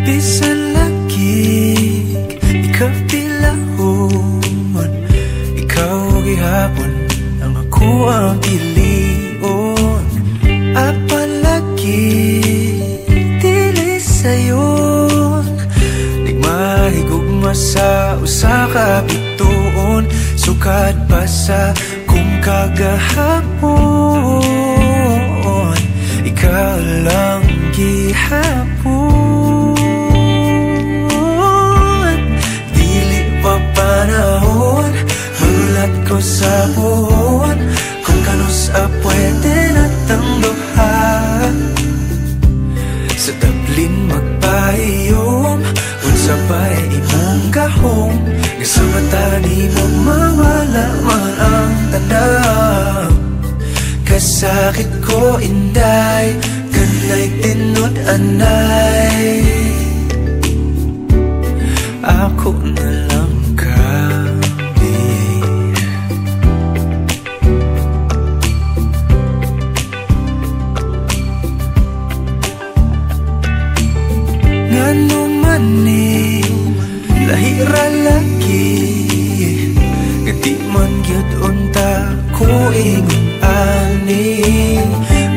Bisan lagig ikaw tilahon, ikaw gihapon ang ako ang pilion. Apalagi dili sayon, di mahigugma sa usa ka bituon. Sukad pa sa kung kagahapon, ikaw lang gihapon. Dili pa panahon, magulat ko sa buwan, kung kanus pwede natang duha. Sa tablin magpahiyom, unsa ba'y imong gahom, nga sa mata ni mo mawala man ang tanaw. Kasakit ko inday, kanay tinod anay, ako na lang kami. Ngano man ni lahira lagi, gati man gyud unta ko ingon ani.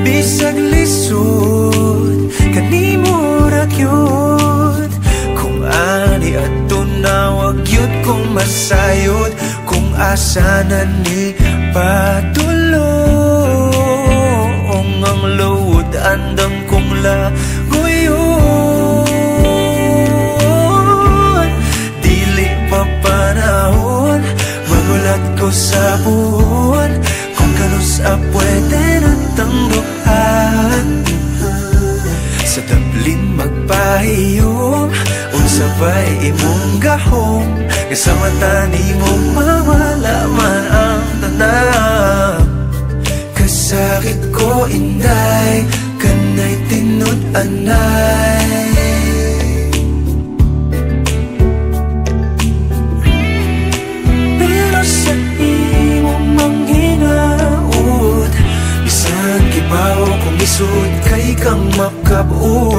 Bisag lisod kanimo ra gyud, kung ani adto na wag gyud kung masayod, kung asa na ni padulong ang load andam kong laguyon. Dili pa panahon, magulat ko sa buwan, kung kanus pwede natang duhan. Sa tablin magpahiyom, unsa ba'y imong gahom, nga sa mata ni mo mawala man ang tanaw. Kasakit ko inday, kanay tinod anay, pero sa imong manghinaot, bisan kibaw kung isod kay kang makabot.